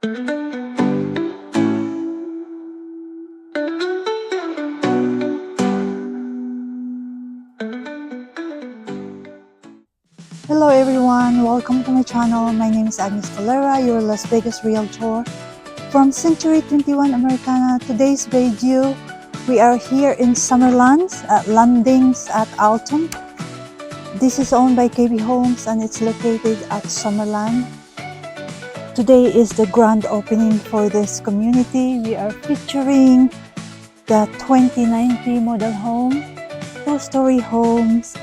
Hello everyone, welcome to my channel. My name is Agnes Collera, your Las Vegas Realtor from Century 21 Americana. Today's video, we are here in Summerlin at Landings at Alton. This is owned by KB Homes and it's located at Summerlin. Today is the grand opening for this community. We are featuring the 2090 model home, two-story homes,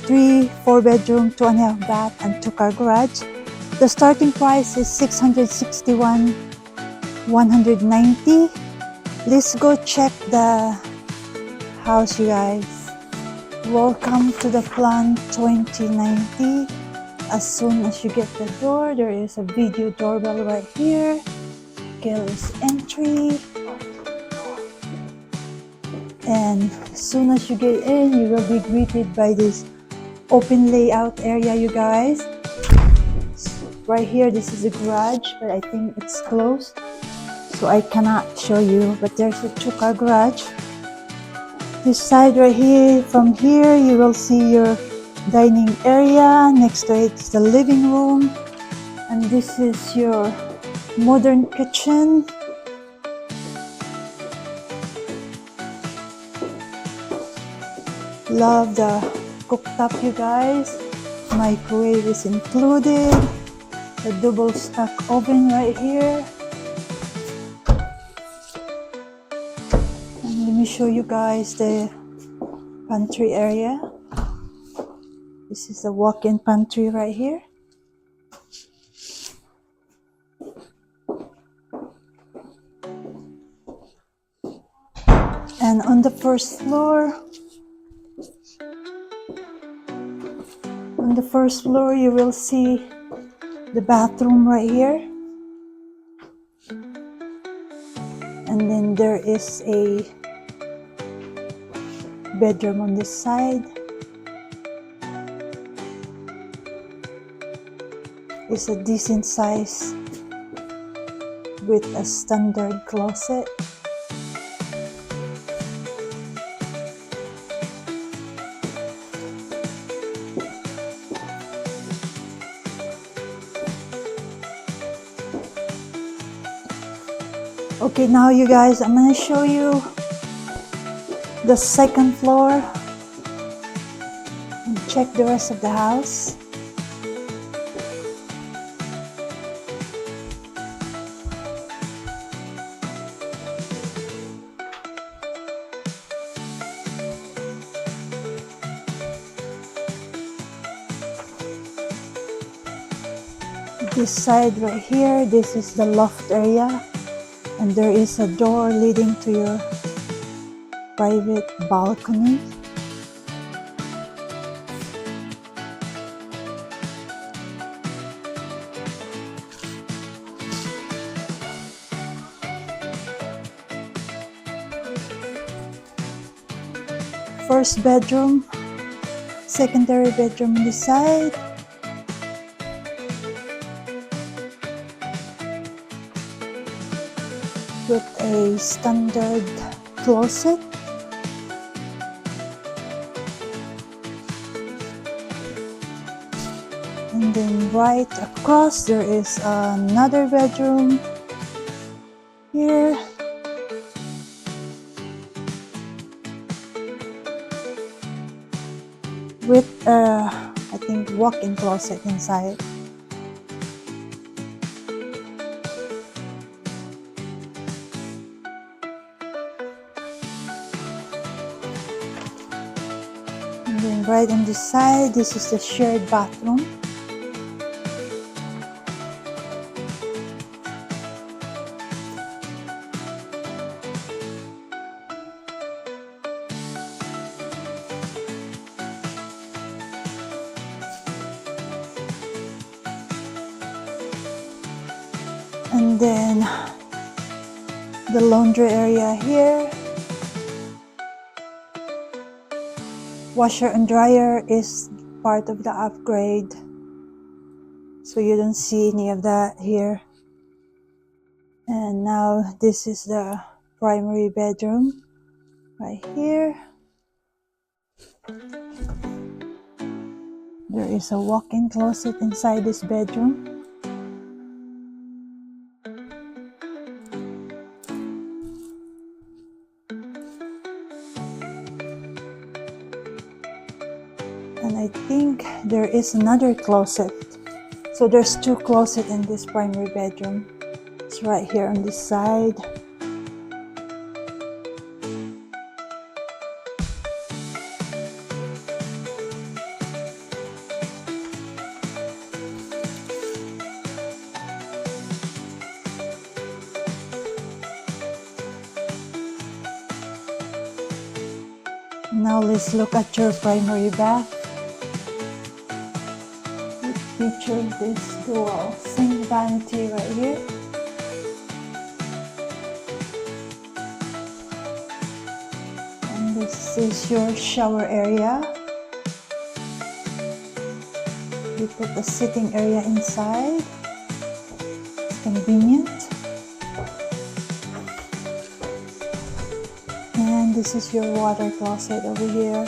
3 4-bedroom, 2.5 bath, and 2-car garage. The starting price is $661,190. Let's go check the house, you guys. Welcome to the plan 2090. As soon as you get the door, there is a video doorbell right here. Keyless entry. And as soon as you get in, you will be greeted by this open layout area, you guys. Right here, this is a garage, but I think it's closed, so I cannot show you, but there's a 2-car garage. This side right here, from here you will see your dining area. Next to it is the living room, and this is your modern kitchen. Love the cooktop, you guys. Microwave is included. The double stack oven right here. And let me show you guys the pantry area. This is the walk-in pantry right here. And on the first floor, you will see the bathroom right here, and then there is a bedroom on this side. It's a decent size with a standard closet. Okay, now you guys, I'm gonna show you the second floor and check the rest of the house. This side right here, this is the loft area. And there is a door leading to your private balcony. First bedroom, secondary bedroom on the side. With a standard closet. And then right across there is another bedroom here. With I think walk-in closet inside. And then right on this side, this is the shared bathroom. And then the laundry area here. Washer and dryer is part of the upgrade, so you don't see any of that here. And now this is the primary bedroom right here. There is a walk-in closet inside this bedroom. And I think there is another closet. So there's two closets in this primary bedroom. It's right here on this side. Now let's look at your primary bath. It features this dual sink vanity right here. And this is your shower area. You put the sitting area inside. It's convenient. And this is your water closet over here.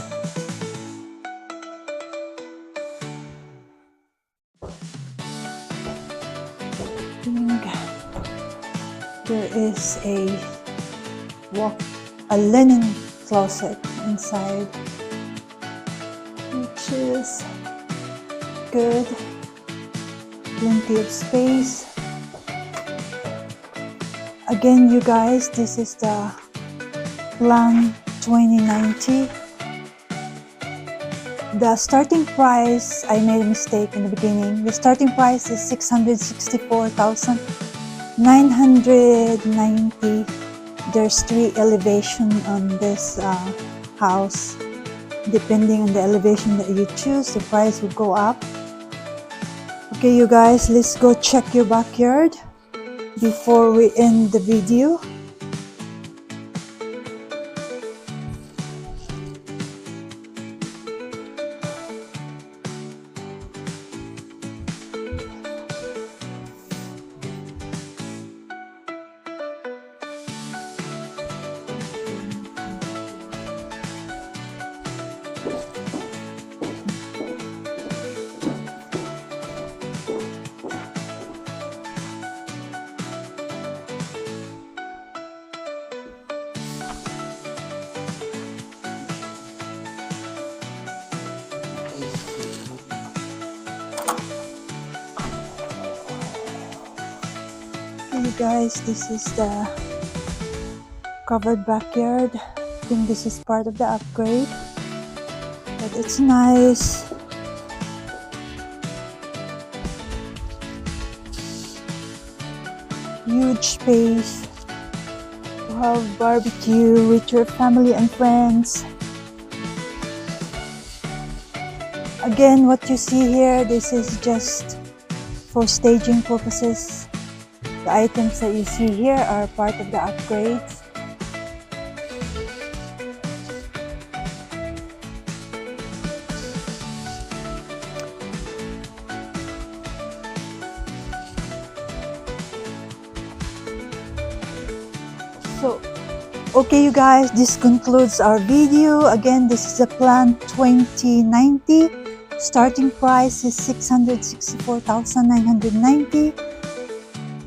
There is a linen closet inside, which is good. Plenty of space. Again, you guys, this is the Plan 2090. The starting price, I made a mistake in the beginning. The starting price is $664,990. There's 3 elevations on this house. Depending on the elevation that you choose, the price will go up. Okay, you guys, let's go check your backyard before we end the video. You guys, this is the covered backyard. I think this is part of the upgrade, but it's nice. Huge space to have barbecue with your family and friends. Again, what you see here, this is just for staging purposes. The items that you see here are part of the upgrades. So, okay you guys, this concludes our video. Again, this is a Plan 2090. Starting price is $664,990.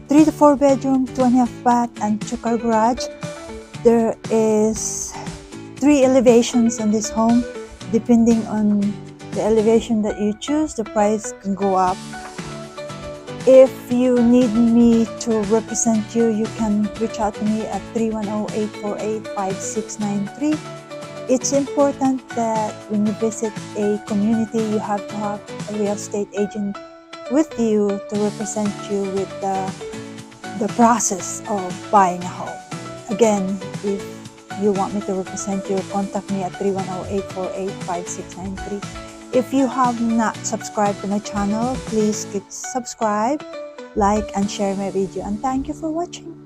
3 to 4 bedroom, 2.5 bath, and 2-car garage. There is 3 elevations on this home. Depending on the elevation that you choose, the price can go up. If you need me to represent you, you can reach out to me at 310-848-5693. It's important that when you visit a community, you have to have a real estate agent with you to represent you with the process of buying a home. Again, if you want me to represent you, contact me at 310-848-5693. If you have not subscribed to my channel, please click subscribe, like, and share my video. And thank you for watching.